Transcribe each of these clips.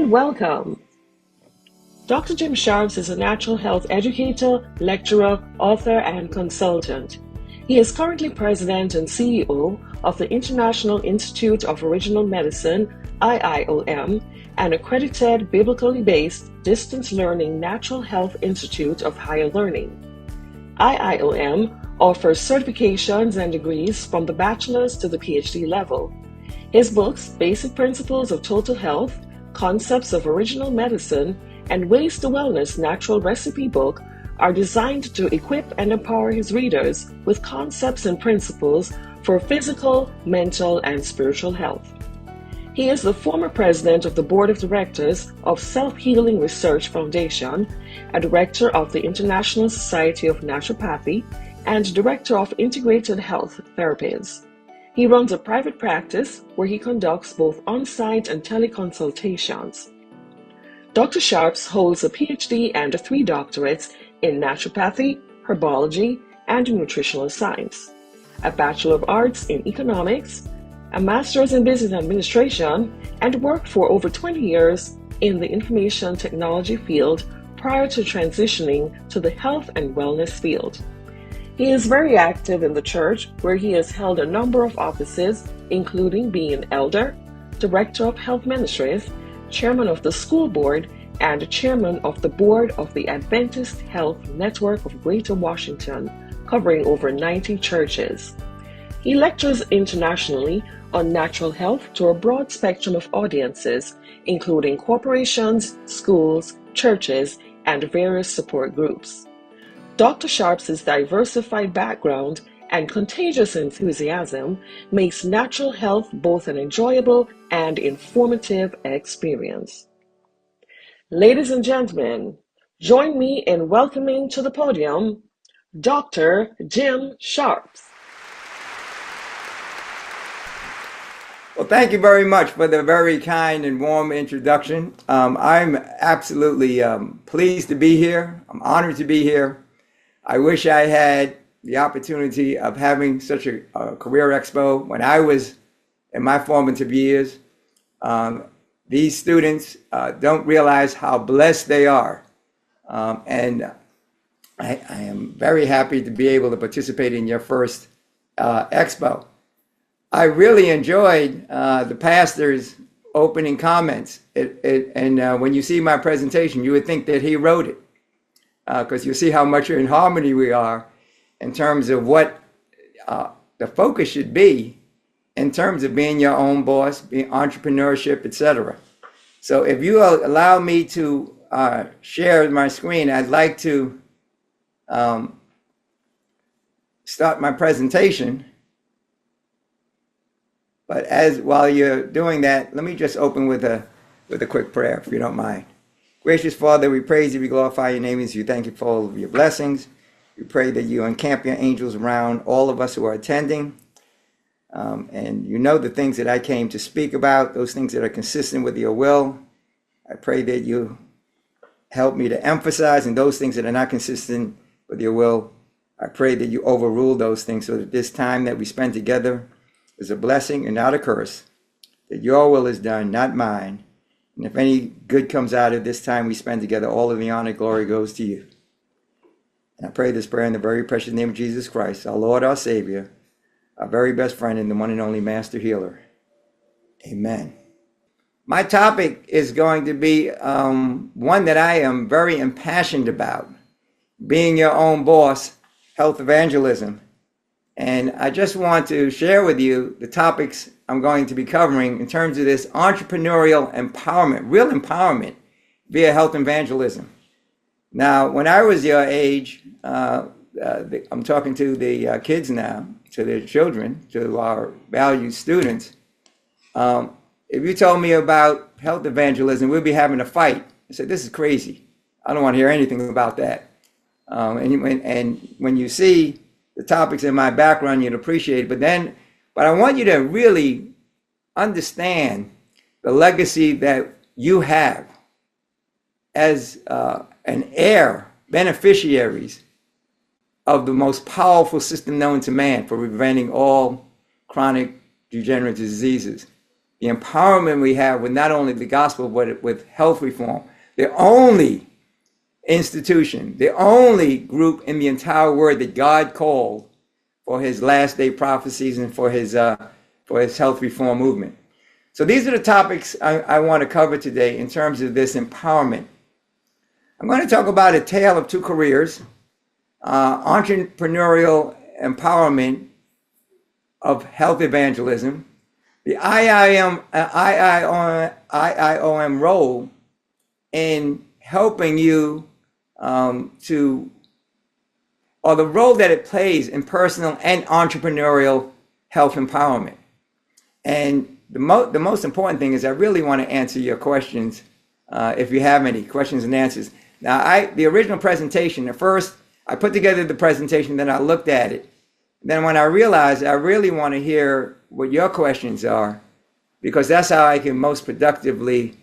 and welcome. Dr. Jim Sharps is a natural health educator, lecturer, author, and consultant. He is currently president and CEO of the International Institute of Original Medicine, IIOM, an accredited, biblically based, distance learning natural health institute of higher learning. IIOM offers certifications and degrees from the bachelor's to the PhD level. His books, Basic Principles of Total Health, Concepts of Original Medicine, and Ways to Wellness Natural Recipe Book are designed to equip and empower his readers with concepts and principles for physical, mental, and spiritual health. He is the former president of the board of directors of Self-Healing Research Foundation, a director of the International Society of Naturopathy, and director of Integrated Health Therapies. He runs a private practice where he conducts both on-site and teleconsultations. Dr. Sharps holds a PhD and 3 doctorates in naturopathy, herbology, and nutritional science, a Bachelor of Arts in economics, a Master's in business administration, and worked for over 20 years in the information technology field prior to transitioning to the health and wellness field. He is very active in the church, where he has held a number of offices, including being an elder, director of health ministries, chairman of the school board, and chairman of the board of the Adventist Health Network of Greater Washington, covering over 90 churches. He lectures internationally on natural health to a broad spectrum of audiences, including corporations, schools, churches, and various support groups. Dr. Sharps's diversified background and contagious enthusiasm makes natural health both an enjoyable and informative experience. Ladies and gentlemen, join me in welcoming to the podium Dr. Jim Sharps. Well, thank you very much for the very kind and warm introduction. I'm absolutely pleased to be here. I'm honored to be here. I wish I had the opportunity of having such a career expo when I was in my formative years. These students don't realize how blessed they are. And I am very happy to be able to participate in your first expo. I really enjoyed the pastor's opening comments. And when you see my presentation, you would think that he wrote it, because you see how much in harmony we are in terms of what the focus should be in terms of being your own boss, being entrepreneurship, etc. So if you allow me to share my screen, I'd like to start my presentation. But while you're doing that, let me just open with a quick prayer, if you don't mind. Gracious Father, we praise you, we glorify your name, and we thank you for all of your blessings. We pray that you encamp your angels around all of us who are attending. And you know the things that I came to speak about, those things that are consistent with your will. I pray that you help me to emphasize, and those things that are not consistent with your will, I pray that you overrule those things, so that this time that we spend together is a blessing and not a curse, that your will is done, not mine. And if any good comes out of this time we spend together, all of the honor and glory goes to you. And I pray this prayer in the very precious name of Jesus Christ, our Lord, our Savior, our very best friend, and the one and only Master Healer. Amen. My topic is going to be one that I am very impassioned about, being your own boss, health evangelism. And I just want to share with you the topics I'm going to be covering in terms of this entrepreneurial empowerment, real empowerment via health evangelism. Now, when I was your age, I'm talking to the kids now, to the children, to our valued students. If you told me about health evangelism, we'd be having a fight. I said, this is crazy. I don't want to hear anything about that. And when you see the topics in my background, you'd appreciate it. But I want you to really understand the legacy that you have as an heir, beneficiaries of the most powerful system known to man for preventing all chronic degenerative diseases. the empowerment we have with not only the gospel, but with health reform. The only institution, the only group in the entire world that God called for his last day prophecies and for his health reform movement. So these are the topics I want to cover today in terms of this empowerment. I'm going to talk about a tale of two careers, entrepreneurial empowerment of health evangelism, the IIOM role in helping you or the role that it plays in personal and entrepreneurial health empowerment. And the most important thing is I really want to answer your questions if you have any questions and answers. Now, the original presentation, at first I put together the presentation, then I looked at it. Then when I realized I really want to hear what your questions are, because that's how I can most productively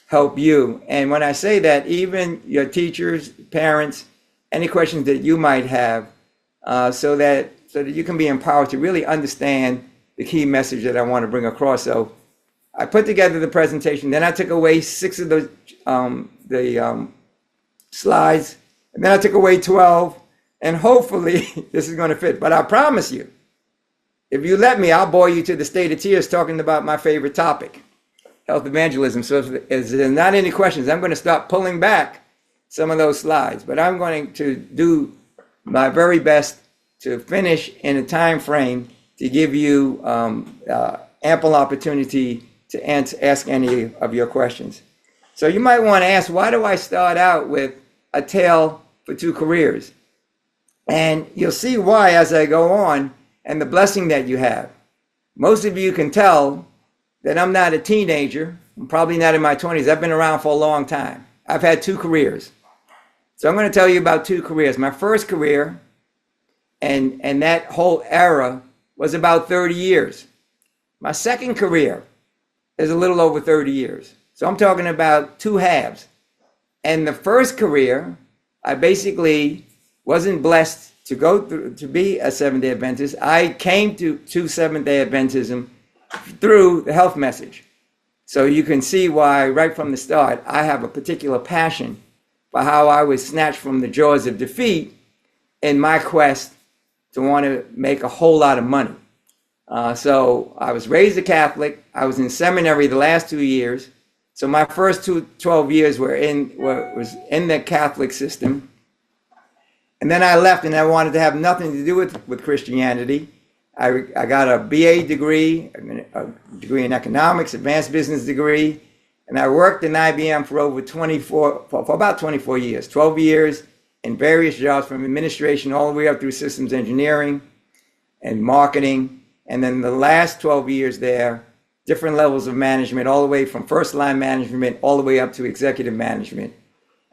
help you. And when I say that, even your teachers, parents, any questions that you might have, so that you can be empowered to really understand the key message that I want to bring across. So I put together the presentation, then I took away 6 of the slides, and then I took away 12, and hopefully this is going to fit. But I promise you, if you let me, I'll bore you to the state of tears talking about my favorite topic, health evangelism. So if there's not any questions, I'm going to start pulling back some of those slides. But I'm going to do my very best to finish in a time frame to give you ample opportunity to ask any of your questions. So you might want to ask, why do I start out with a tale for two careers? And you'll see why as I go on, and the blessing that you have. Most of you can tell that I'm not a teenager. I'm probably not in my 20s. I've been around for a long time. I've had 2 careers. So I'm going to tell you about 2 careers. My first career, and that whole era, was about 30 years. My second career is a little over 30 years. So I'm talking about 2 halves. And the first career, I basically wasn't blessed to go through to be a Seventh-day Adventist. I came to Seventh-day Adventism through the health message. So you can see why right from the start, I have a particular passion for how I was snatched from the jaws of defeat in my quest to want to make a whole lot of money. So I was raised a Catholic. I was in seminary the last 2 years. So my first 12 years was in the Catholic system. And then I left and I wanted to have nothing to do with Christianity. I got a BA degree, a degree in economics, advanced business degree, and I worked in IBM for about 24 years, 12 years in various jobs from administration all the way up through systems engineering and marketing. And then the last 12 years there, different levels of management, all the way from first line management all the way up to executive management.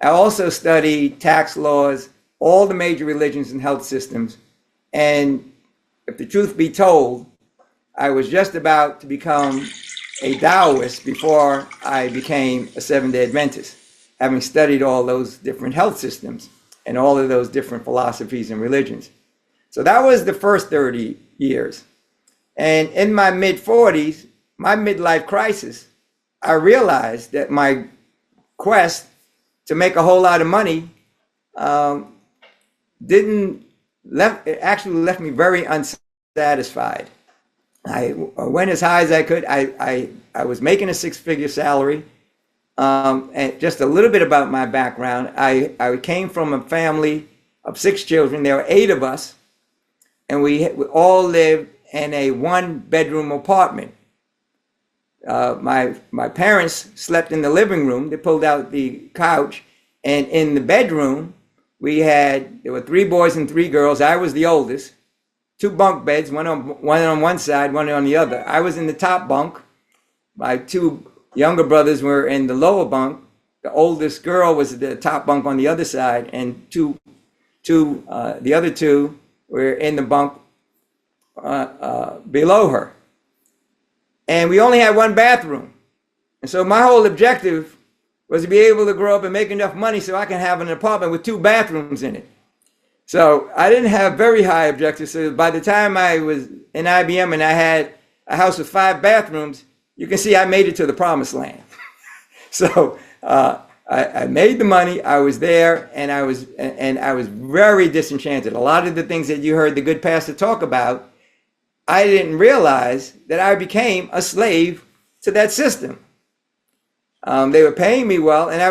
I also studied tax laws, all the major religions and health systems. And if the truth be told, I was just about to become a Taoist before I became a Seventh-day Adventist, having studied all those different health systems and all of those different philosophies and religions. So that was the first 30 years. And in my mid-40s, my midlife crisis, I realized that my quest to make a whole lot of money it actually left me very unsatisfied. I went as high as I could. I was making a 6-figure salary. And just a little bit about my background. I came from a family of 6 children. There were 8 of us, and we all lived in a 1-bedroom apartment. My parents slept in the living room. They pulled out the couch, and in the bedroom, there were 3 boys and 3 girls. I was the oldest. 2 bunk beds, one on one side, one on the other. I was in the top bunk. My 2 younger brothers were in the lower bunk. The oldest girl was at the top bunk on the other side, and the other 2 were in the bunk below her. And we only had 1 bathroom. And so my whole objective was to be able to grow up and make enough money so I can have an apartment with 2 bathrooms in it. So I didn't have very high objectives. So by the time I was in IBM and I had a house with 5 bathrooms, you can see I made it to the promised land. So I made the money. I was there, and I was very disenchanted. A lot of the things that you heard the good pastor talk about, I didn't realize that I became a slave to that system. They were paying me well, and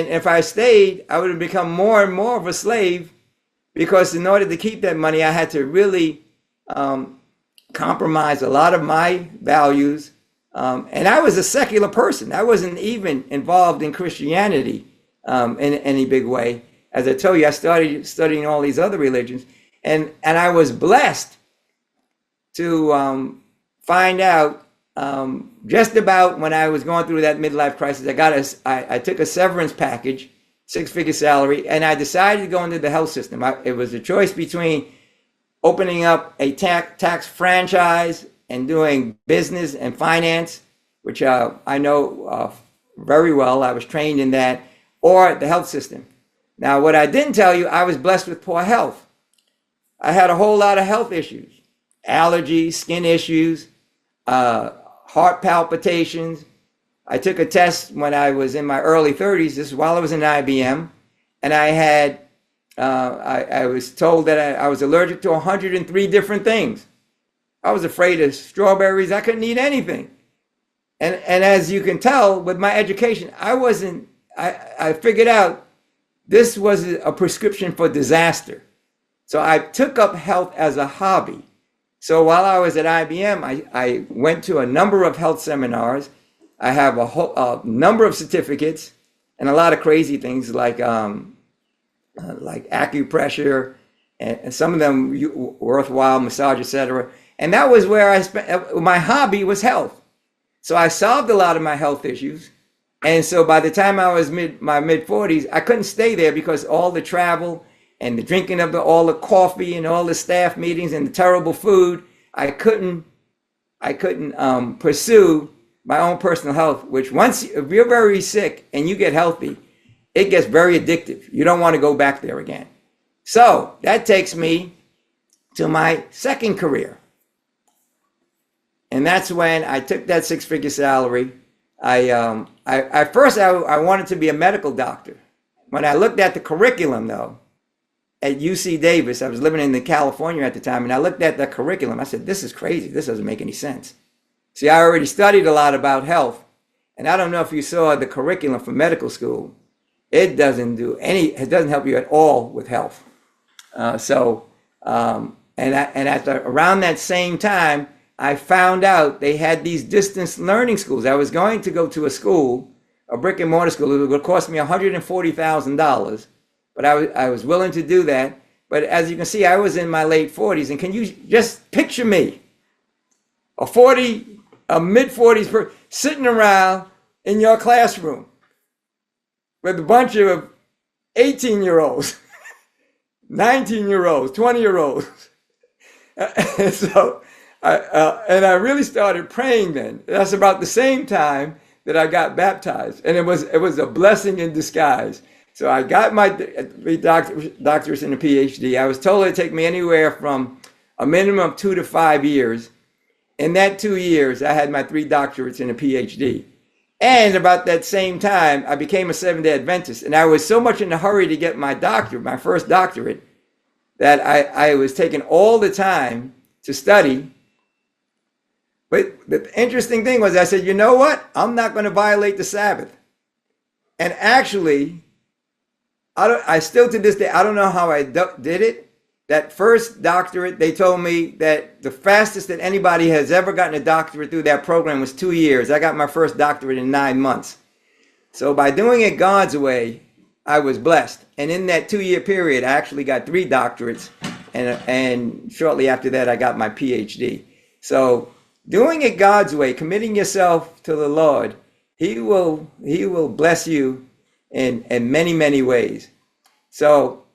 if I stayed, I would have become more and more of a slave, because in order to keep that money, I had to really compromise a lot of my values. And I was a secular person. I wasn't even involved in Christianity in any big way. As I told you, I started studying all these other religions, and I was blessed to find out just about when I was going through that midlife crisis. I took a severance package, 6-figure salary, and I decided to go into the health system. It was a choice between opening up a tax franchise and doing business and finance, which I know very well. I was trained in that, or the health system. Now, what I didn't tell you, I was blessed with poor health. I had a whole lot of health issues, allergies, skin issues, heart palpitations. I took a test when I was in my early 30s. This is while I was in IBM, and I was told that I was allergic to 103 different things. I was afraid of strawberries. I couldn't eat anything. And as you can tell with my education, I figured out this was a prescription for disaster. So I took up health as a hobby. So while I was at IBM, I went to a number of health seminars. I have a number of certificates and a lot of crazy things like acupressure and some of them worthwhile, massage, etc. And that was where I spent, my hobby was health. So I solved a lot of my health issues. And so by the time I was my mid-40s, I couldn't stay there because all the travel and the drinking of all the coffee and all the staff meetings and the terrible food, I couldn't pursue my own personal health, which if you're very sick and you get healthy, it gets very addictive. You don't want to go back there again. So that takes me to my second career. And that's when I took that 6-figure salary. First I wanted to be a medical doctor. When I looked at the curriculum, though, at UC Davis, I was living in California at the time, and I looked at the curriculum. I said, this is crazy. This doesn't make any sense. See, I already studied a lot about health, and I don't know if you saw the curriculum for medical school. It doesn't help you at all with health. Around that same time, I found out they had these distance learning schools. I was going to go to a school, a brick and mortar school. It would cost me $140,000, but I was willing to do that. But as you can see, I was in my late 40s, and can you just picture me, a mid-40s person, sitting around in your classroom with a bunch of 18-year-olds, 19-year-olds, 20-year-olds. And I really started praying then. That's about the same time that I got baptized, and it was a blessing in disguise. So I got my doctorates and a PhD. I was told it'd take me anywhere from a minimum of 2 to 5 years. In that 2 years, I had my 3 doctorates and a PhD. And about that same time, I became a Seventh-day Adventist. And I was so much in a hurry to get my doctorate, my first doctorate, that I was taking all the time to study. But the interesting thing was I said, you know what? I'm not going to violate the Sabbath. And actually, I still to this day, I don't know how I did it. That first doctorate, they told me that the fastest that anybody has ever gotten a doctorate through that program was 2 years. I got my first doctorate in 9 months. So by doing it God's way, I was blessed. And in that 2-year period, I actually got 3 doctorates. And shortly after that, I got my PhD. So doing it God's way, committing yourself to the Lord, He will bless you in many, many ways. So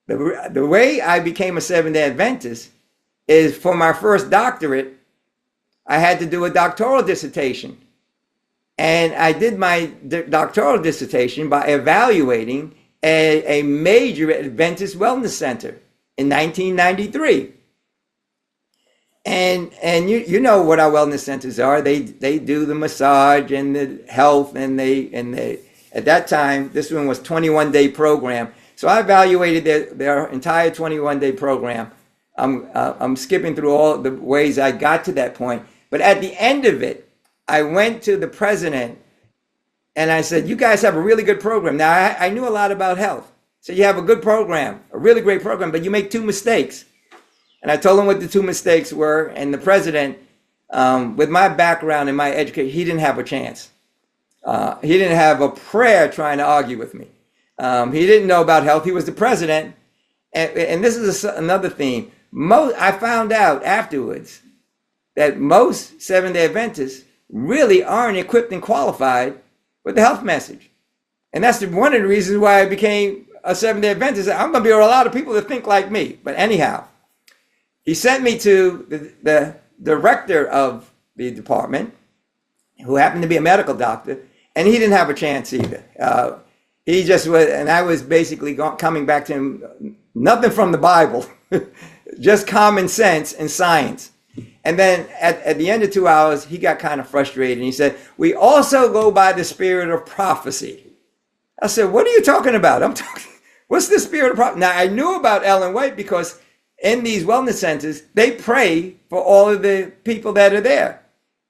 the way I became a Seventh-day Adventist is for my first doctorate, I had to do a doctoral dissertation. And I did my doctoral dissertation by evaluating a major Adventist wellness center in 1993. And you know what our wellness centers are. They do the massage and the health, and they at that time, this one was 21-day program. So I evaluated their entire 21-day program. I'm skipping through all the ways I got to that point. But at the end of it, I went to the president and I said, you guys have a really good program. Now, I knew a lot about health. So you have a good program, a really great program, but you make two mistakes. And I told him what the two mistakes were. And the president, with my background and my education, he didn't have a chance. He didn't have a prayer trying to argue with me. He didn't know about health. He was the president. And this is another theme. I found out afterwards that most Seventh-day Adventists really aren't equipped and qualified with the health message. And that's one of the reasons why I became a Seventh-day Adventist. I'm going to be around a lot of people that think like me. But anyhow, he sent me to the director of the department, who happened to be a medical doctor, and he didn't have a chance either. He just was, and I was basically coming back to him, nothing from the Bible, just common sense and science. And then at the end of 2 hours, he got kind of frustrated, and he said, we also go by the spirit of prophecy. I said, what are you talking about? What's the spirit of prophecy? Now, I knew about Ellen White because in these wellness centers, they pray for all of the people that are there.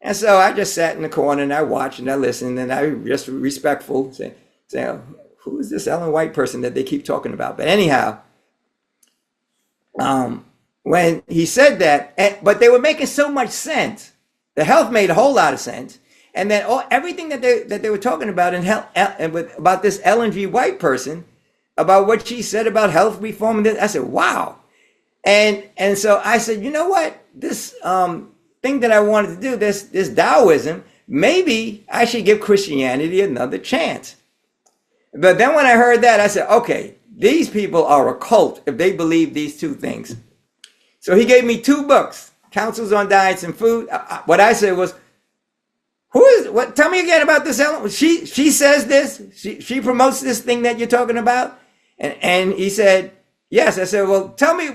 And so I just sat in the corner and I watched and I listened, and I just respectful, saying, who is this Ellen White person that they keep talking about? But anyhow, when he said that, but they were making so much sense. The health made a whole lot of sense. And then everything that they were talking about in health, about this Ellen G. White person, about what she said about health reform, and I said, wow. And so I said, you know what? This thing that I wanted to do, this Taoism, maybe I should give Christianity another chance. But then when I heard that, I said, okay, these people are a cult if they believe these two things. So he gave me 2 books, Counsels on Diets and Food. What I said was, what? Tell me again about this Ellen. She says this. She promotes this thing that you're talking about. And he said, yes. I said, well, tell me.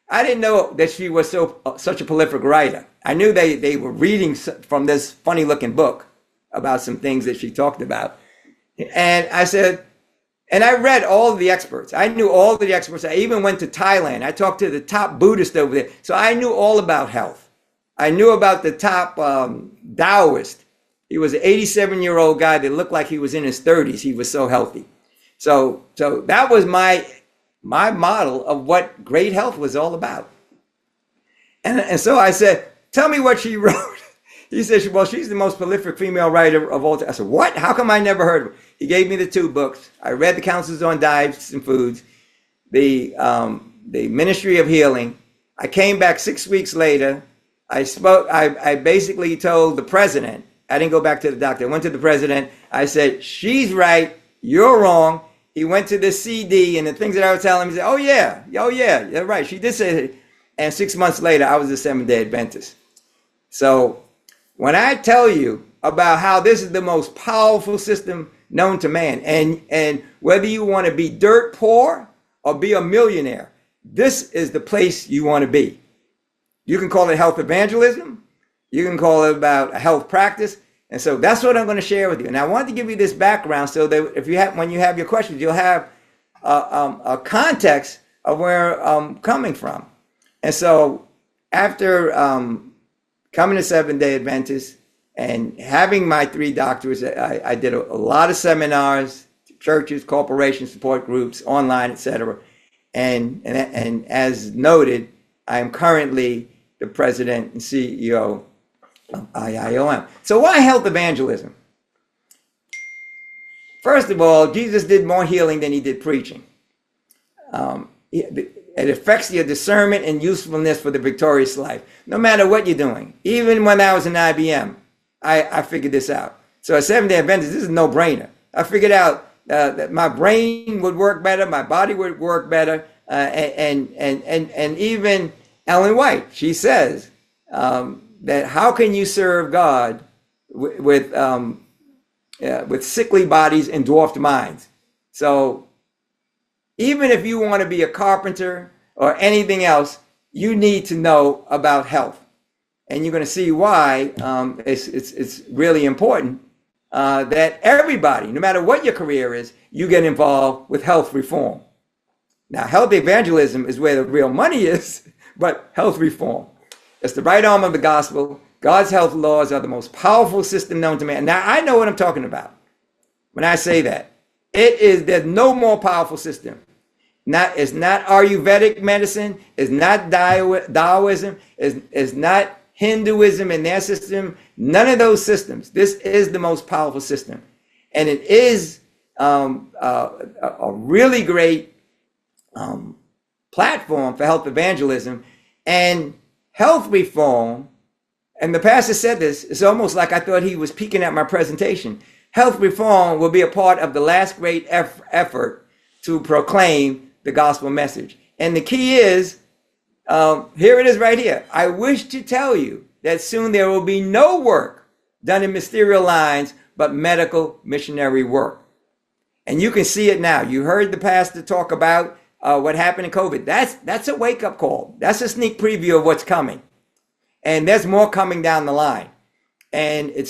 I didn't know that she was such a prolific writer. I knew they were reading from this funny looking book about some things that she talked about. And I said, and I read all of the experts. I knew all of the experts. I even went to Thailand. I talked to the top Buddhist over there. So I knew all about health. I knew about the top Taoist. He was an 87-year-old guy that looked like he was in his 30s. He was so healthy. So that was my model of what great health was all about. And so I said, tell me what she wrote. He said, well, she's the most prolific female writer of all time. I said, what? How come I never heard of her? He gave me the 2 books. I read the Counsels on Diets and Foods, the Ministry of Healing. I came back 6 weeks later. I basically told the president, I didn't go back to the doctor. I went to the president. I said, she's right. You're wrong. He went to the CD, and the things that I was telling him, he said, oh yeah, you're right. She did say it. And 6 months later, I was a Seventh-day Adventist. So when I tell you about how this is the most powerful system known to man, and whether you want to be dirt poor or be a millionaire, this is the place you want to be. You can call it health evangelism. You can call it about a health practice. And so that's what I'm going to share with you. And I wanted to give you this background so that when you have your questions, you'll have a context of where I'm coming from. And so after coming to Seventh-day Adventist and having my 3 doctorates, I did a lot of seminars, churches, corporations, support groups, online, etc. And as noted, I am currently the president and CEO of IIOM. So why health evangelism? First of all, Jesus did more healing than he did preaching. It affects your discernment and usefulness for the victorious life, no matter what you're doing. Even when I was in IBM, I figured this out. So at Seventh-day Adventist, this is a no-brainer. I figured out that my brain would work better, my body would work better, and even Ellen White, she says that how can you serve God with sickly bodies and dwarfed minds? So even if you want to be a carpenter or anything else, you need to know about health. and you're going to see why it's really important that everybody, no matter what your career is, you get involved with health reform. Now, health evangelism is where the real money is, but health reform. It's the right arm of the gospel. God's health laws are the most powerful system known to man. Now, I know what I'm talking about when I say that. There's no more powerful system. It's not Ayurvedic medicine. It's not Taoism. It's not Hinduism and their system. None of those systems. This is the most powerful system. And it is a really great platform for health evangelism and health reform. And the pastor said this, it's almost like I thought he was peeking at my presentation. Health reform will be a part of the last great effort to proclaim the gospel message. And the key is, here it is right here. I wish to tell you that soon there will be no work done in ministerial lines, but medical missionary work. And you can see it now. You heard the pastor talk about what happened in COVID. That's a wake-up call. That's a sneak preview of what's coming. And there's more coming down the line. And it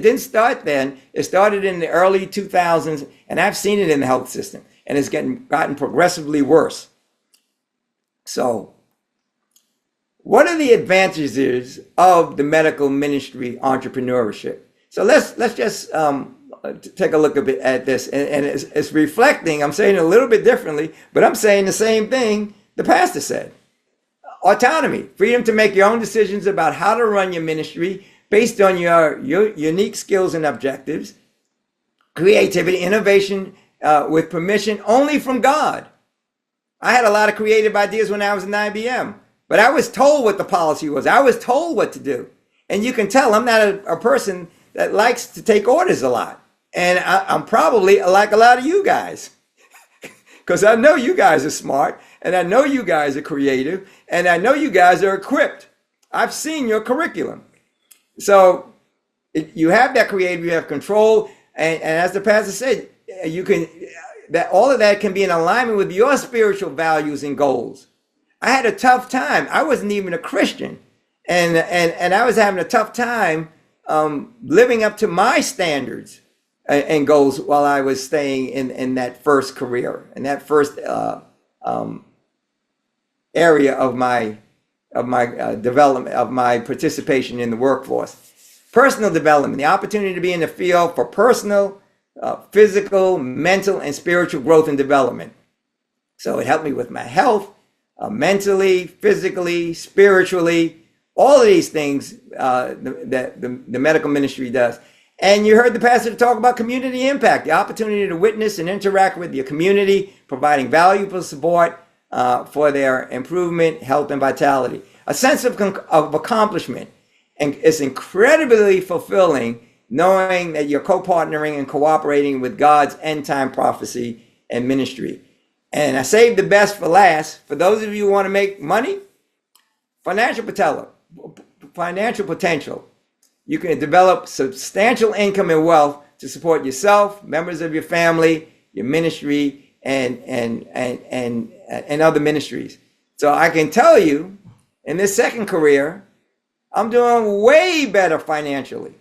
didn't start then. It started in the early 2000s, and I've seen it in the health system. And it's gotten progressively worse. So, what are the advantages of the medical ministry entrepreneurship? So let's just take a look at this, and it's reflecting. I'm saying it a little bit differently, but I'm saying the same thing the pastor said. Autonomy, freedom to make your own decisions about how to run your ministry based on your unique skills and objectives. Creativity, innovation with permission only from God. I had a lot of creative ideas when I was in IBM, but I was told what the policy was. I was told what to do. And you can tell I'm not a person that likes to take orders a lot. And I'm probably like a lot of you guys, because I know you guys are smart, and I know you guys are creative, and I know you guys are equipped. I've seen your curriculum. So you have that creative, you have control, and as the pastor said, all of that can be in alignment with your spiritual values and goals. I had a tough time. I wasn't even a Christian, and I was having a tough time living up to my standards and goals while I was staying in that first career, in that first area of my development, of my participation in the workforce. Personal development, the opportunity to be in the field for personal, physical, mental, and spiritual growth and development. So it helped me with my health, mentally, physically, spiritually, all of these things that the medical ministry does. And you heard the pastor talk about community impact, the opportunity to witness and interact with your community, providing valuable support for their improvement, health, and vitality. A sense of accomplishment. And it's incredibly fulfilling knowing that you're co-partnering and cooperating with God's end-time prophecy and ministry. And I saved the best for last. For those of you who want to make money, financial potential. You can develop substantial income and wealth to support yourself, members of your family, your ministry, and other ministries. So I can tell you, in this second career, I'm doing way better financially.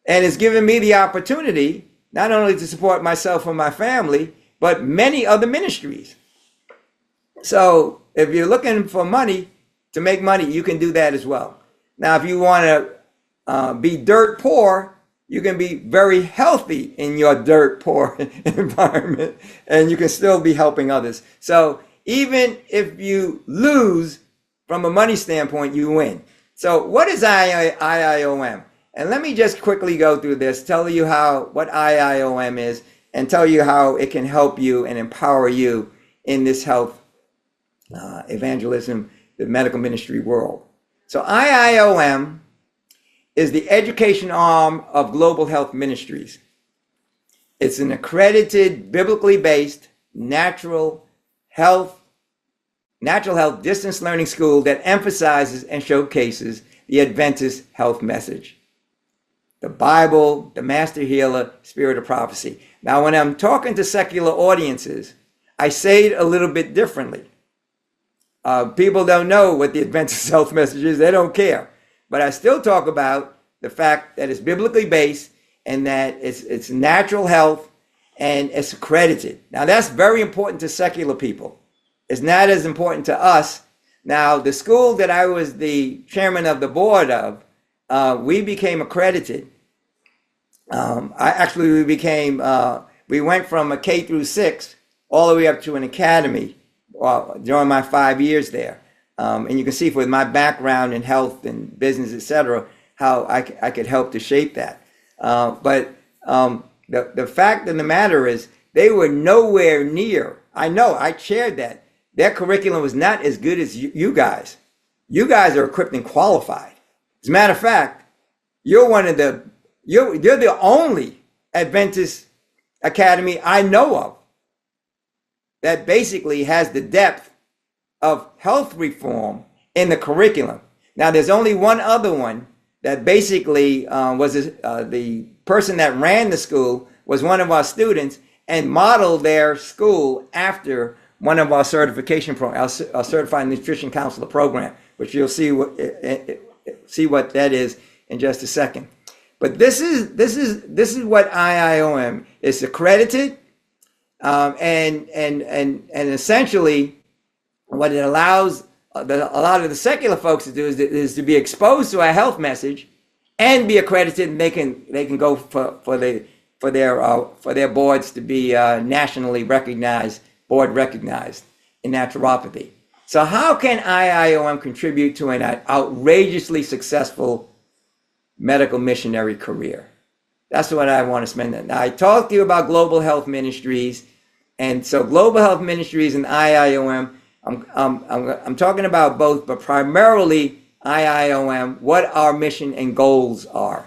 And it's given me the opportunity not only to support myself and my family, but many other ministries. So if you're looking for money, to make money, you can do that as well. Now, if you want to be dirt poor, you can be very healthy in your dirt poor environment, and you can still be helping others. So even if you lose from a money standpoint, you win. So what is IIOM? And let me just quickly go through this, tell you what IIOM is, and tell you how it can help you and empower you in this health evangelism, the medical ministry world. So IIOM is the education arm of Global Health Ministries. It's an accredited, biblically based, natural health distance learning school that emphasizes and showcases the Adventist health message. The Bible, the Master Healer, Spirit of Prophecy. Now, when I'm talking to secular audiences, I say it a little bit differently. People don't know what the Adventist health message is. They don't care. but I still talk about the fact that it's biblically based and that it's natural health and it's accredited. Now that's very important to secular people. It's not as important to us. Now the school that I was the chairman of the board of, we became accredited. We went from a K through 6 all the way up to an academy during my 5 years there. And you can see with my background in health and business, etc., how I could help to shape that. But the fact of the matter is they were nowhere near. I know, I chaired that. Their curriculum was not as good as you guys. You guys are equipped and qualified. As a matter of fact, you're the only Adventist academy I know of that basically has the depth of health reform in the curriculum. Now, there's only one other one that basically was the person that ran the school was one of our students and modeled their school after one of our certification programs, our Certified Nutrition Counselor program, which you'll see what that is in just a second. But this is what IIOM is accredited, and essentially what it allows a lot of the secular folks to do is to be exposed to our health message and be accredited, and they can go for their boards to be nationally recognized, board recognized in naturopathy. So how can IIOM contribute to an outrageously successful medical missionary career? That's what I want to spend. Now, I talked to you about Global Health Ministries, and so Global Health Ministries and IIOM, I'm talking about both, but primarily IIOM, what our mission and goals are.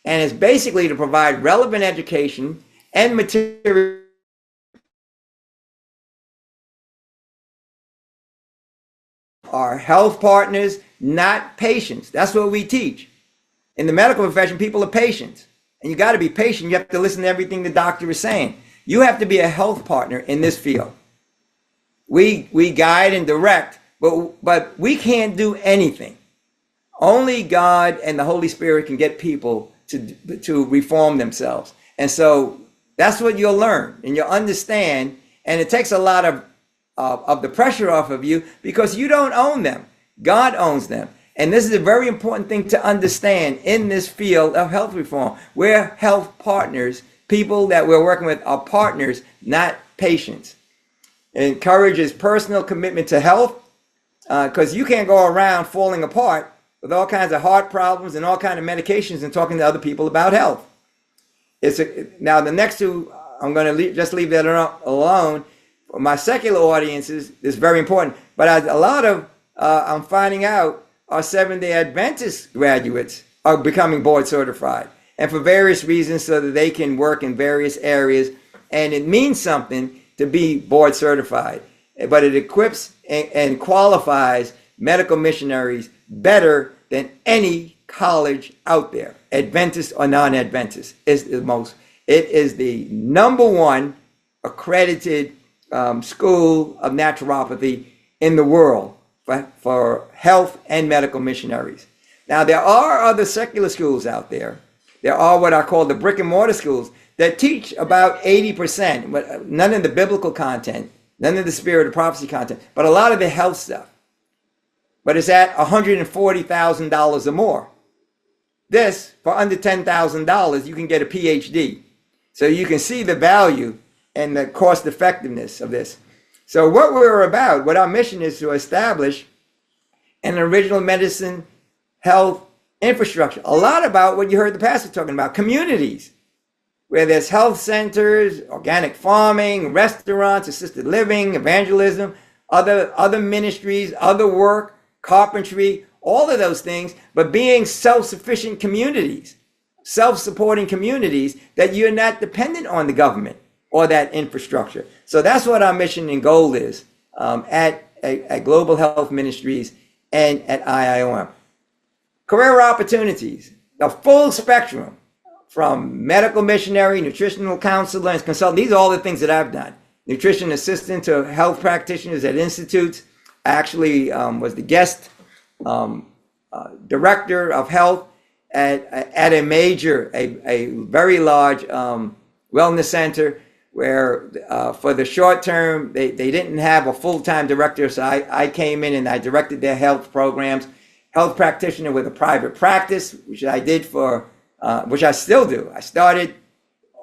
And it's basically to provide relevant education and material our health partners, not patients. That's what we teach. In the medical profession, people are patients. And you got to be patient. You have to listen to everything the doctor is saying. You have to be a health partner in this field. We guide and direct, but we can't do anything. Only God and the Holy Spirit can get people to reform themselves. And so that's what you'll learn and you'll understand. And it takes a lot of the pressure off of you because you don't own them. God owns them. And this is a very important thing to understand in this field of health reform. We're health partners. People that we're working with are partners, not patients. It encourages personal commitment to health because you can't go around falling apart with all kinds of heart problems and all kinds of medications and talking to other people about health. Now, the next two, I'm going to just leave that alone. For my secular audiences, it's very important. But I'm finding out our Seventh-day Adventist graduates are becoming board certified. And for various reasons, so that they can work in various areas. And it means something to be board certified. But it equips and qualifies medical missionaries better than any college out there, Adventist or non-Adventist. It is the number one accredited school of naturopathy in the world for health and medical missionaries. Now, there are other secular schools out there. There are what I call the brick and mortar schools that teach about 80%, but none of the biblical content, none of the spirit of prophecy content, but a lot of the health stuff. But it's at $140,000 or more. This, for under $10,000, you can get a PhD. So you can see the value and the cost effectiveness of this. So what we're about, what our mission is to establish an original medicine health infrastructure. A lot about what you heard the pastor talking about, communities, where there's health centers, organic farming, restaurants, assisted living, evangelism, other ministries, other work, carpentry, all of those things, but being self-sufficient communities, self-supporting communities that you're not dependent on the government or that infrastructure. So that's what our mission and goal is at Global Health Ministries and at IIOM. Career opportunities, the full spectrum, from medical missionary, nutritional counselor, and consultant. These are all the things that I've done. Nutrition assistant to health practitioners at institutes. I actually was the guest director of health at a major, a very large wellness center where for the short term, they didn't have a full-time director. So I came in and I directed their health programs, health practitioner with a private practice, which I did which I still do. I started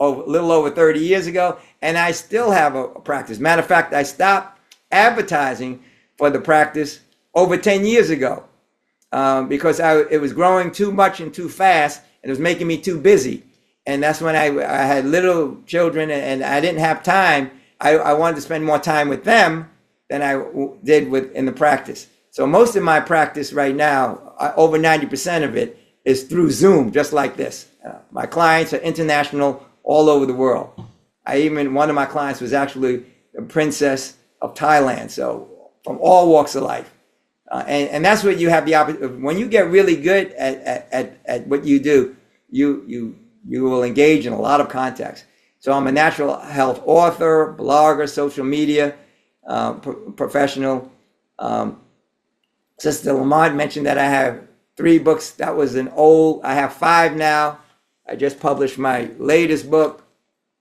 a little over 30 years ago, and I still have a practice. Matter of fact, I stopped advertising for the practice over 10 years ago because it was growing too much and too fast, and it was making me too busy. And that's when I had little children, and I didn't have time. I wanted to spend more time with them than I did in the practice. So most of my practice right now, over 90% of it, is through Zoom, just like this. My clients are international, all over the world. One of my clients was actually a princess of Thailand, so from all walks of life. And that's what you have the opportunity. When you get really good at what you do, you will engage in a lot of contexts. So I'm a natural health author, blogger, social media professional. Sister Lamont mentioned that I have 3 books. That was I have 5 now. I just published my latest book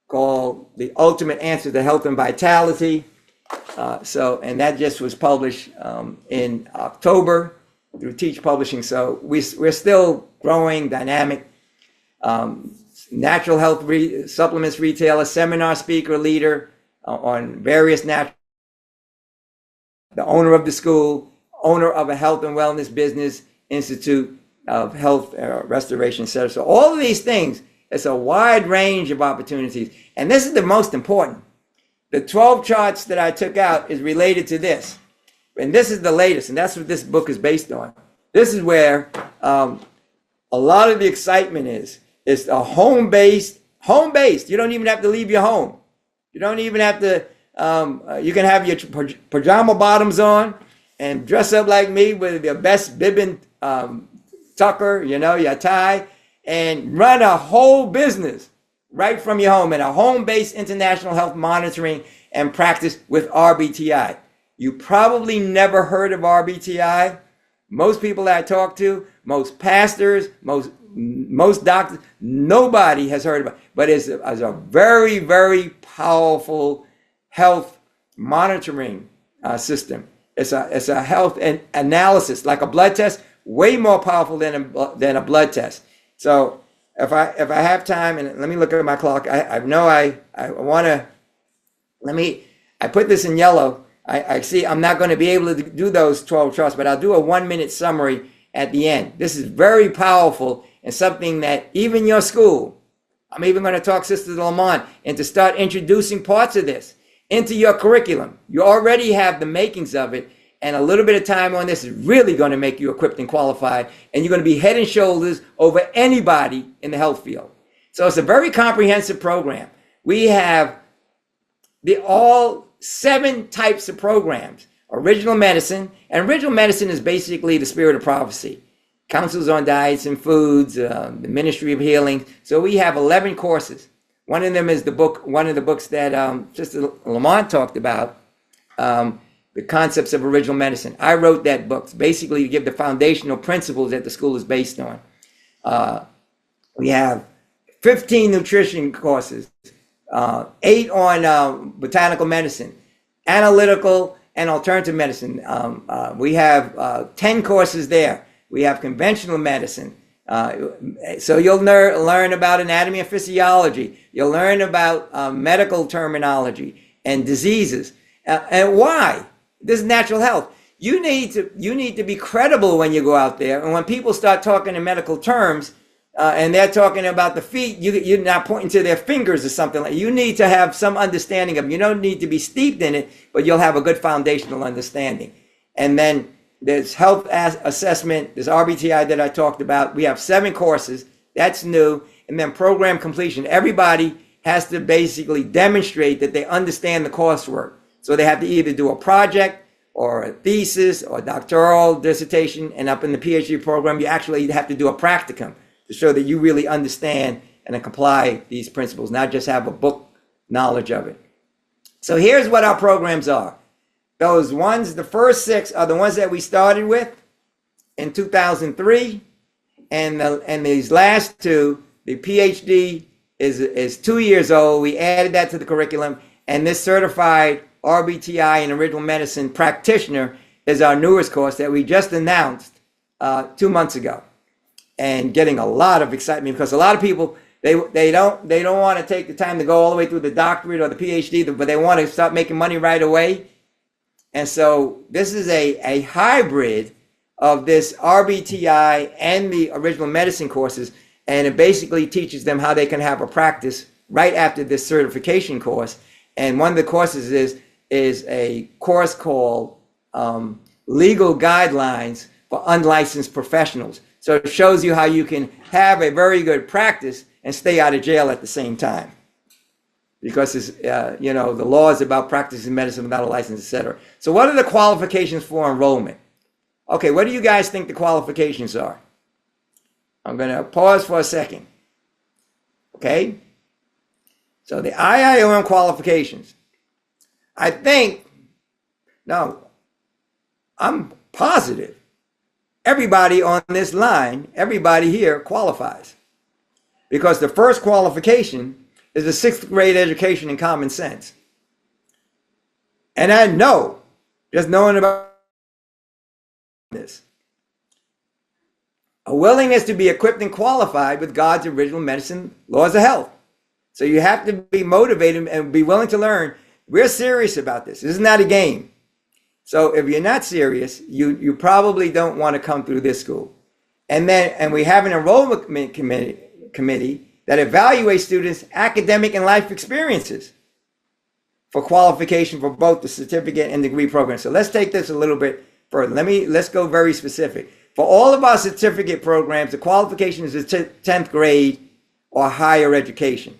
called The Ultimate Answer to Health and Vitality. And that just was published in October through Teach Publishing. So we're still growing, dynamic. Natural health supplements retailer, seminar speaker, leader on various the owner of the school, owner of a health and wellness business, Institute of Health Restoration Center. So all of these things, it's a wide range of opportunities. And this is the most important. The 12 charts that I took out is related to this. And this is the latest, and that's what this book is based on. This is where a lot of the excitement is. It's a home-based. You don't even have to leave your home. You don't even have to, you can have your pajama bottoms on and dress up like me with your best bib and tucker, your tie, and run a whole business right from your home in a home-based international health monitoring and practice with RBTI. You probably never heard of RBTI. Most people that I talk to, most pastors, most doctors, nobody has heard about it. But it's a very, very powerful health monitoring system. It's a health analysis, like a blood test, way more powerful than a blood test. So if I have time, and let me look at my clock. I put this in yellow. I see I'm not going to be able to do those 12 charts, but I'll do a 1-minute summary at the end. This is very powerful and something that even your school, I'm even going to talk Sister Lamont, and to start introducing parts of this into your curriculum. You already have the makings of it, and a little bit of time on this is really going to make you equipped and qualified, and you're going to be head and shoulders over anybody in the health field. So it's a very comprehensive program. We have all 7 types of programs. Original medicine, and original medicine is basically the spirit of prophecy. Counsels on diets and foods, the ministry of healing. So we have 11 courses. One of them is one of the books that Sister Lamont talked about, the concepts of original medicine. I wrote that book basically to give the foundational principles that the school is based on. We have 15 nutrition courses, 8 on botanical medicine, analytical and alternative medicine. We have 10 courses there. We have conventional medicine. So you'll learn about anatomy and physiology. You'll learn about medical terminology and diseases. And why? This is natural health. You need to be credible when you go out there. And when people start talking in medical terms, and they're talking about the feet, you're not pointing to their fingers or something like that. You need to have some understanding of it. You don't need to be steeped in it, but you'll have a good foundational understanding. And then there's health assessment, there's RBTI that I talked about. We have 7 courses. That's new. And then program completion. Everybody has to basically demonstrate that they understand the coursework. So they have to either do a project or a thesis or a doctoral dissertation. And up in the PhD program, you actually have to do a practicum to show that you really understand and apply these principles, not just have a book knowledge of it. So here's what our programs are. Those ones, the first 6 are the ones that we started with. in 2003, and these last two, the PhD is 2 years old. We added that to the curriculum, and this certified RBTI and original medicine practitioner is our newest course that we just announced 2 months ago, and getting a lot of excitement because a lot of people they don't want to take the time to go all the way through the doctorate or the PhD, but they want to start making money right away. And so this is a hybrid of this RBTI and the original medicine courses, and it basically teaches them how they can have a practice right after this certification course. And one of the courses is a course called Legal Guidelines for Unlicensed Professionals. So it shows you how you can have a very good practice and stay out of jail at the same time. Because it's, the law is about practicing medicine without a license, etc. So what are the qualifications for enrollment? Okay, what do you guys think the qualifications are? I'm going to pause for a second. Okay? So the IIOM qualifications. I'm positive everybody on this line, everybody here qualifies. Because the first qualification is a 6th grade education in common sense. And I know, just knowing about this, a willingness to be equipped and qualified with God's original medicine laws of health. So you have to be motivated and be willing to learn. We're serious about this. This is not a game. So if you're not serious, you probably don't want to come through this school. And we have an enrollment committee that evaluates students' academic and life experiences for qualification for both the certificate and degree program. So let's take this a little bit further. Let's go very specific. For all of our certificate programs, the qualification is the 10th grade or higher education.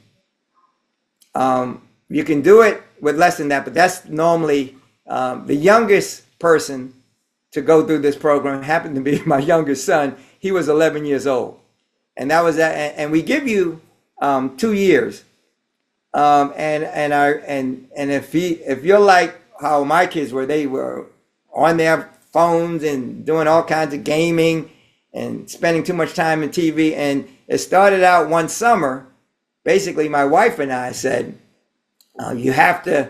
You can do it with less than that, but that's normally the youngest person to go through this program happened to be my youngest son. He was 11 years old. And that was that. And we give you 2 years. And if you're like how my kids were, they were on their phones and doing all kinds of gaming and spending too much time in TV. And it started out one summer. Basically, my wife and I said, you have to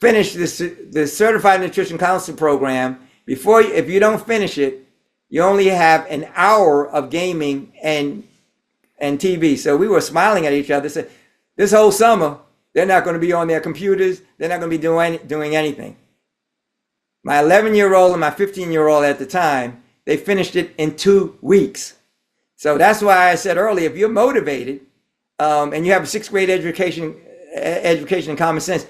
finish the Certified Nutrition Counselor program. If you don't finish it, you only have an hour of gaming and TV. So we were smiling at each other, said, this whole summer, they're not going to be on their computers. They're not going to be doing anything. My 11-year-old and my 15-year-old at the time, they finished it in 2 weeks. So that's why I said earlier, if you're motivated and you have a 6th grade education in common sense,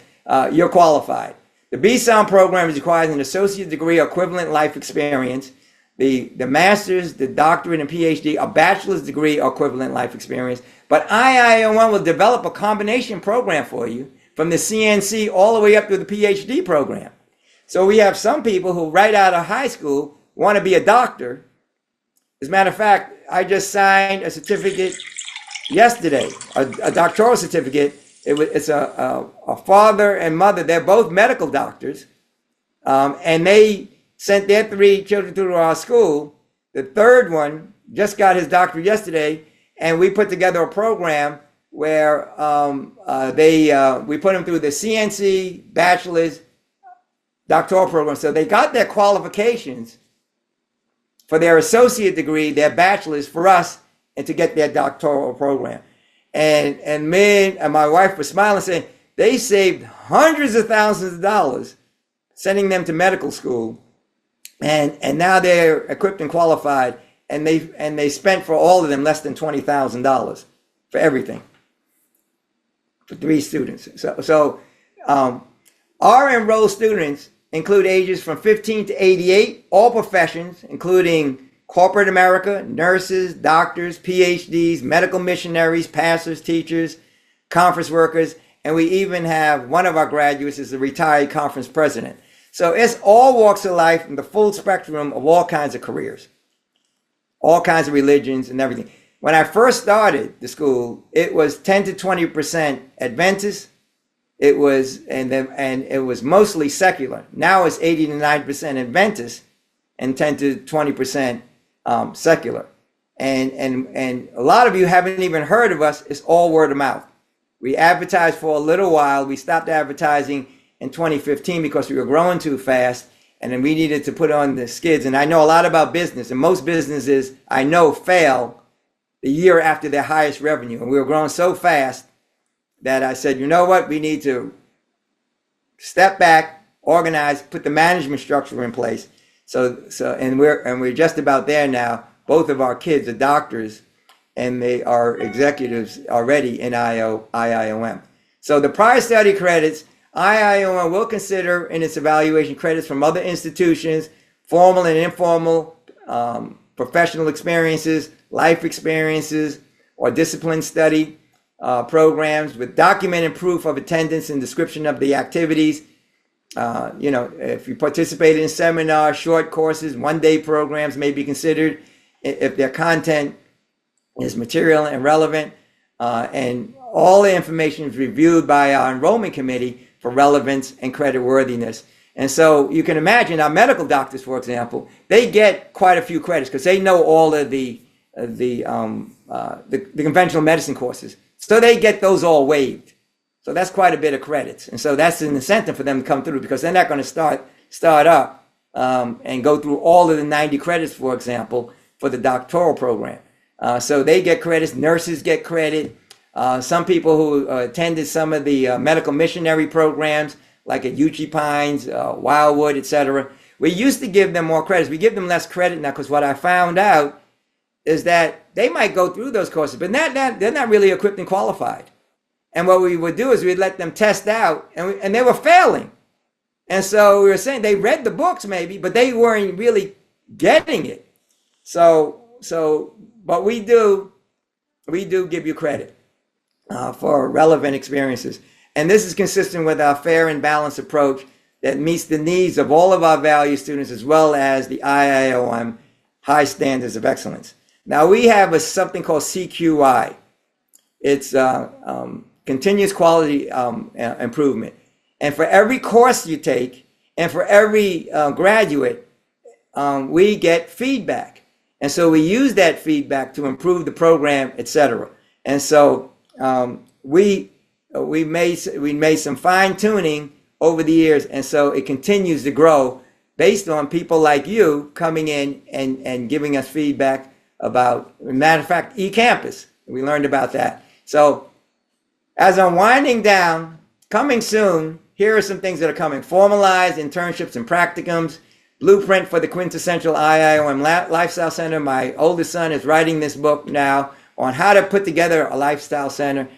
you're qualified. The B-Sound program requires an associate degree or equivalent life experience. The master's, the doctorate, and PhD, a bachelor's degree or equivalent life experience. But IIOM will develop a combination program for you from the CNC all the way up to the PhD program. So we have some people who right out of high school want to be a doctor. As a matter of fact, I just signed a certificate yesterday, a doctoral certificate. It's a father and mother. They're both medical doctors, and they sent their 3 children through our school. The third one just got his doctorate yesterday, and we put together a program where we put them through the CNC bachelor's doctoral program. So they got their qualifications for their associate degree, their bachelor's for us, and to get their doctoral program. And me and my wife were smiling, saying they saved hundreds of thousands of dollars sending them to medical school. And now they're equipped and qualified, and they spent for all of them less than $20,000 for everything, for 3 students. So our enrolled students include ages from 15 to 88, all professions, including corporate America, nurses, doctors, PhDs, medical missionaries, pastors, teachers, conference workers, and we even have one of our graduates is a retired conference president. So it's all walks of life and the full spectrum of all kinds of careers, all kinds of religions and everything. When I first started the school, it was 10 to 20% Adventist. It was mostly secular. Now it's 80 to 90% Adventist and 10 to 20% secular. And a lot of you haven't even heard of us. It's all word of mouth. We advertised for a little while. We stopped advertising in 2015 because we were growing too fast, and then we needed to put on the skids. And I know a lot about business, and most businesses I know fail the year after their highest revenue. And we were growing so fast that I said, you know what, we need to step back, organize, put the management structure in place. And we're just about there now. Both of our kids are doctors, and they are executives already in IIOM. So the prior study credits, IIOM will consider in its evaluation credits from other institutions, formal and informal, professional experiences, life experiences, or discipline study programs with documented proof of attendance and description of the activities. If you participated in seminars, short courses, one-day programs may be considered if their content is material and relevant, and all the information is reviewed by our enrollment committee for relevance and credit worthiness. And so you can imagine our medical doctors, for example, they get quite a few credits because they know all of the conventional medicine courses. So they get those all waived. So that's quite a bit of credits. And so that's an incentive for them to come through because they're not going to start up and go through all of the 90 credits, for example, for the doctoral program. So they get credits, nurses get credit. Some people who attended some of the medical missionary programs, like at Uchee Pines, Wildwood, etc. We used to give them more credits. We give them less credit now because what I found out is that they might go through those courses, but they're not really equipped and qualified. And what we would do is we'd let them test out, and they were failing. And so we were saying they read the books maybe, but they weren't really getting it. But we do give you credit for relevant experiences. And this is consistent with our fair and balanced approach that meets the needs of all of our value students as well as the IIOM high standards of excellence. Now we have something called CQI. It's continuous quality improvement. And for every course you take and for every graduate, we get feedback. And so we use that feedback to improve the program, etc. And so we made some fine tuning over the years, and so it continues to grow based on people like you coming in and giving us feedback about, matter of fact, eCampus. We learned about that. So as I'm winding down, coming soon, here are some things that are coming. Formalized internships and practicums, blueprint for the quintessential IIOM Lifestyle Center. My oldest son is writing this book now on how to put together a lifestyle center,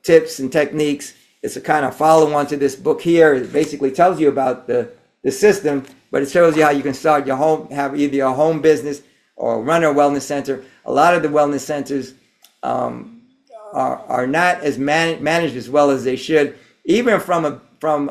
tips and techniques. It's a kind of follow-on to this book here. It basically tells you about the system, but it shows you how you can start your home, have either a home business or run a wellness center. A lot of the wellness centers are not as managed as well as they should, even from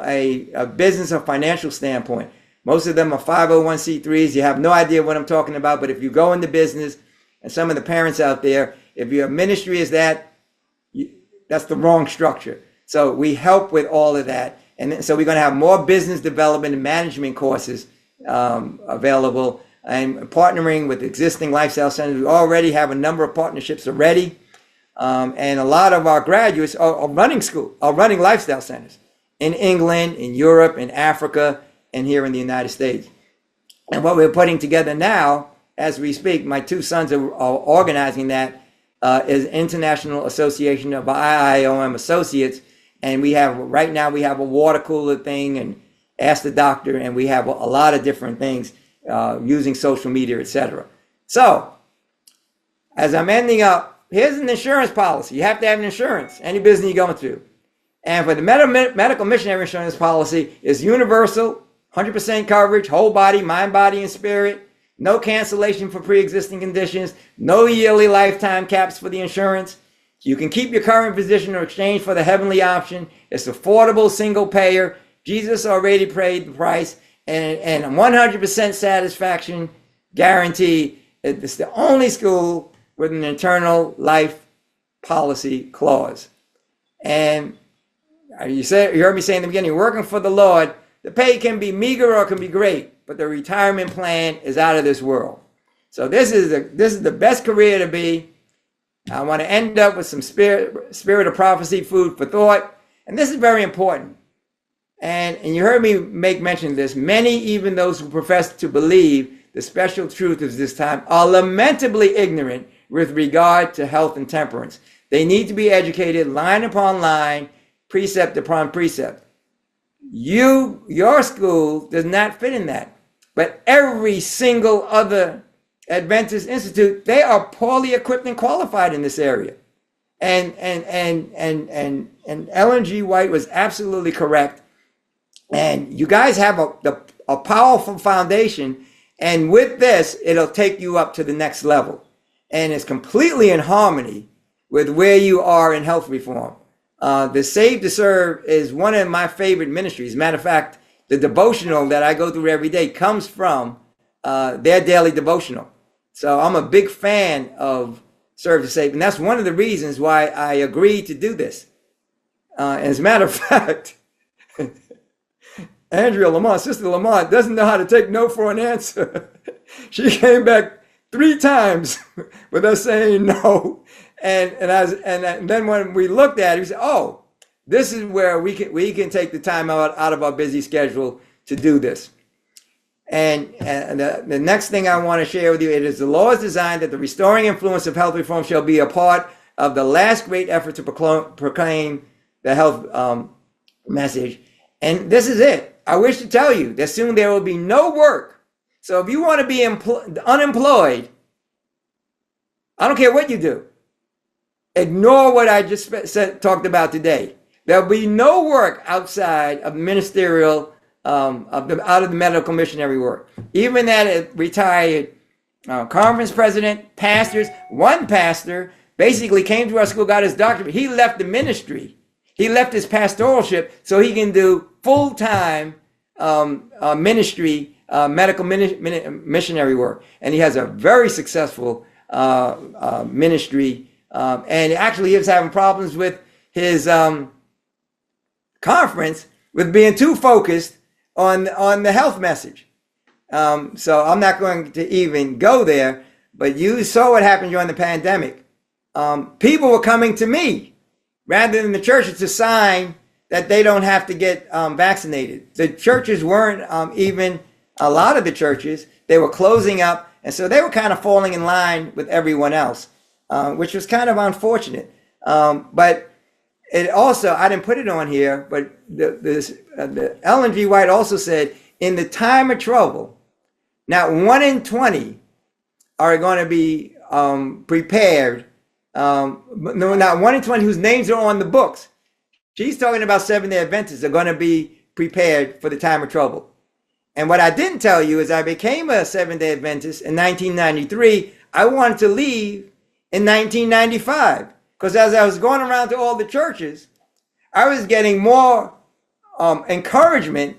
a business or financial standpoint. Most of them are 501c3s. You have no idea what I'm talking about, but if you go into business, and some of the parents out there, if your ministry is that's the wrong structure. So we help with all of that. And so we're going to have more business development and management courses available, and partnering with existing lifestyle centers. We already have a number of partnerships already. And a lot of our graduates are running lifestyle centers in England, in Europe, in Africa, and here in the United States. And what we're putting together now, as we speak, my two sons are organizing that, is International Association of IIOM Associates. And right now we have a water cooler thing and Ask the Doctor, and we have a lot of different things using social media, etc. So, as I'm ending up, here's an insurance policy. You have to have an insurance, any business you're going through. And for the medical missionary insurance policy, is universal, 100% coverage, whole body, mind, body, and spirit. No cancellation for pre-existing conditions. No yearly lifetime caps for the insurance. You can keep your current position or exchange for the heavenly option. It's affordable, single payer. Jesus already paid the price. And 100% satisfaction guarantee. It's the only school with an internal life policy clause. And you heard me say in the beginning, working for the Lord, the pay can be meager or it can be great. but the retirement plan is out of this world. So this is the best career to be. I want to end up with some spirit of prophecy, food for thought. And this is very important. And you heard me make mention of this. Many, even those who profess to believe the special truth of this time, are lamentably ignorant with regard to health and temperance. They need to be educated line upon line, precept upon precept. Your school does not fit in that. But every single other Adventist institute, they are poorly equipped and qualified in this area. And Ellen G. White was absolutely correct. And you guys have a powerful foundation. And with this, it'll take you up to the next level. And it's completely in harmony with where you are in health reform. The Save to Serve is one of my favorite ministries. Matter of fact, the devotional that I go through every day comes from their daily devotional. So I'm a big fan of Serve to Save. And that's one of the reasons why I agreed to do this. As a matter of fact, Andrea Lamont, Sister Lamont, doesn't know how to take no for an answer. She came back 3 times with us saying no. And then when we looked at it, we said, oh, this is where we can take the time out of our busy schedule to do this. And the next thing I want to share with you, it is the law is designed that the restoring influence of health reform shall be a part of the last great effort to proclaim the health message. And this is it. I wish to tell you that soon there will be no work. So if you want to be unemployed, I don't care what you do. Ignore what I just talked about today. There'll be no work outside of ministerial, out of the medical missionary work. Even that retired conference president, pastors, one pastor basically came to our school, got his doctorate. He left the ministry. He left his pastoralship so he can do full-time ministry, medical missionary work. And he has a very successful ministry. And actually he was having problems with his conference with being too focused on the health message. So I'm not going to even go there, but you saw what happened during the pandemic. People were coming to me rather than the churches to sign that they don't have to get vaccinated. The churches weren't even, a lot of the churches, they were closing up. And so they were kind of falling in line with everyone else, which was kind of unfortunate. But it also, I didn't put it on here, but the Ellen G. White also said, in the time of trouble, not 1 in 20 are going to be prepared. No, not 1 in 20 whose names are on the books. She's talking about Seventh-day Adventists are going to be prepared for the time of trouble. And what I didn't tell you is I became a Seventh-day Adventist in 1993. I wanted to leave in 1995 because as I was going around to all the churches, I was getting more encouragement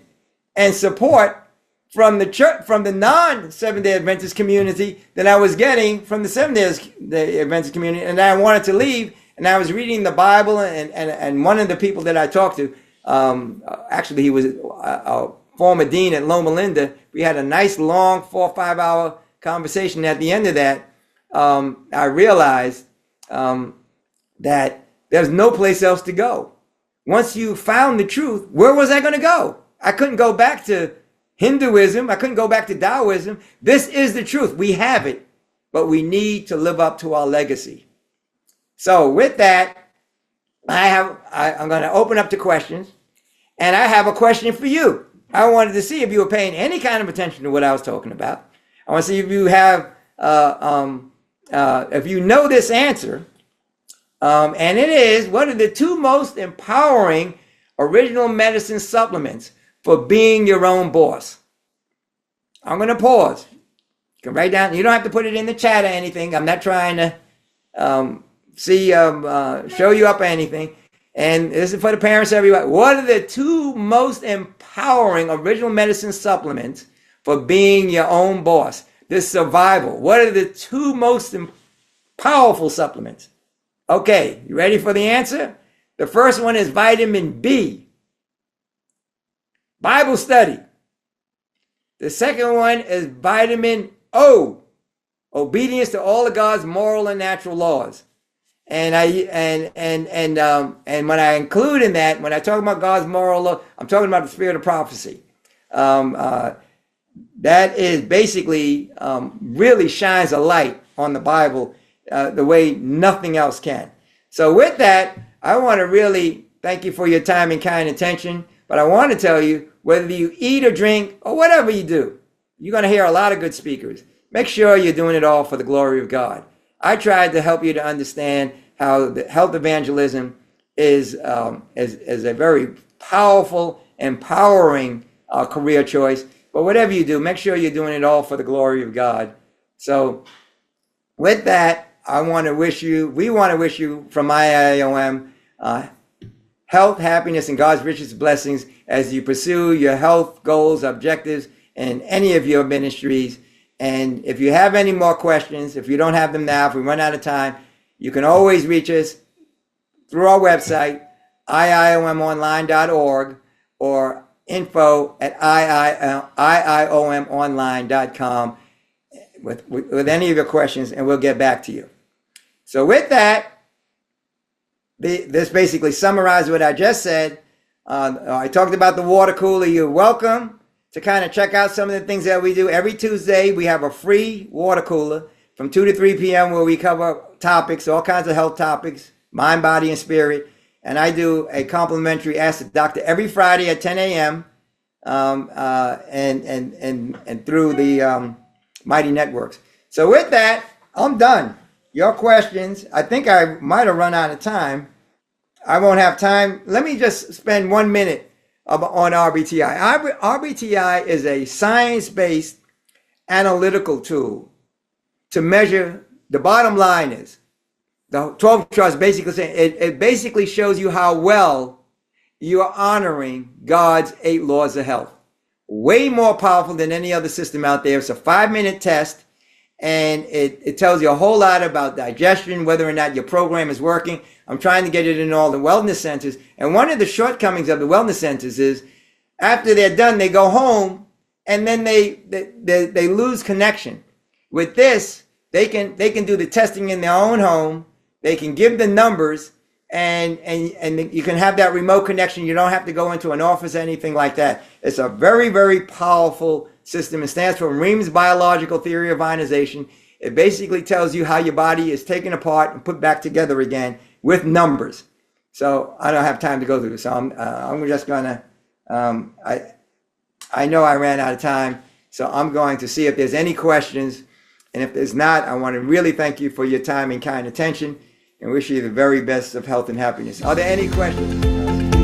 and support from the church, from the non-Seventh-day Adventist community than I was getting from the Seventh-day Adventist community. And I wanted to leave, and I was reading the Bible, and one of the people that I talked to, actually he was a former dean at Loma Linda. We had a nice long 4 or 5 hour conversation. At the end of that, I realized that there's no place else to go. Once you found the truth, where was I going to go? I couldn't go back to Hinduism. I couldn't go back to Taoism. This is the truth. We have it, but we need to live up to our legacy. So with that, I'm going to open up to questions, and I have a question for you. I wanted to see if you were paying any kind of attention to what I was talking about. I want to see if you have, if you know this answer. And it is, what are the 2 most empowering original medicine supplements for being your own boss? I'm going to pause. You can write down. You don't have to put it in the chat or anything. I'm not trying to show you up or anything. And this is for the parents everywhere. What are the 2 most empowering original medicine supplements for being your own boss? This survival. What are the 2 most powerful supplements? Okay, you ready for the answer? The first one is vitamin B. Bible study. The second one is vitamin O, obedience to all of God's moral and natural laws. And when I include in that, when I talk about God's moral law, I'm talking about the spirit of prophecy. That is basically really shines a light on the Bible the way nothing else can. So with that, I want to really thank you for your time and kind attention. But I want to tell you, whether you eat or drink or whatever you do, you're going to hear a lot of good speakers. Make sure you're doing it all for the glory of God. I tried to help you to understand how the health evangelism is a very powerful, empowering career choice. But whatever you do, make sure you're doing it all for the glory of God. So with that, we want to wish you from IIOM health, happiness, and God's richest blessings as you pursue your health goals, objectives, in any of your ministries. And if you have any more questions, if you don't have them now, if we run out of time, you can always reach us through our website, iiomonline.org, or info@iiomonline.com with any of your questions, and we'll get back to you. So with that, this basically summarizes what I just said. I talked about the water cooler. You're welcome to kind of check out some of the things that we do. Every Tuesday, we have a free water cooler from 2 to 3 p.m. where we cover topics, all kinds of health topics, mind, body, and spirit. And I do a complimentary Ask the Doctor every Friday at 10 a.m. And through the Mighty Networks. So with that, I'm done. Your questions, I think I might have run out of time. I won't have time. Let me just spend 1 minute on RBTI. RBTI is a science-based analytical tool to measure. The bottom line is, the 12 trusts basically saying, it basically shows you how well you are honoring God's 8 laws of health. Way more powerful than any other system out there. It's a 5-minute test, and it tells you a whole lot about digestion, whether or not your program is working. I'm trying to get it in all the wellness centers. And one of the shortcomings of the wellness centers is after they're done, they go home and then they lose connection. With this, they can do the testing in their own home. They can give the numbers, and you can have that remote connection. You don't have to go into an office or anything like that. It's a very, very powerful system. It stands for Ream's Biological Theory of Ionization. It basically tells you how your body is taken apart and put back together again with numbers. So I don't have time to go through this. So I'm just gonna. I know I ran out of time, so I'm going to see if there's any questions. And if there's not, I want to really thank you for your time and kind attention, and wish you the very best of health and happiness. Are there any questions?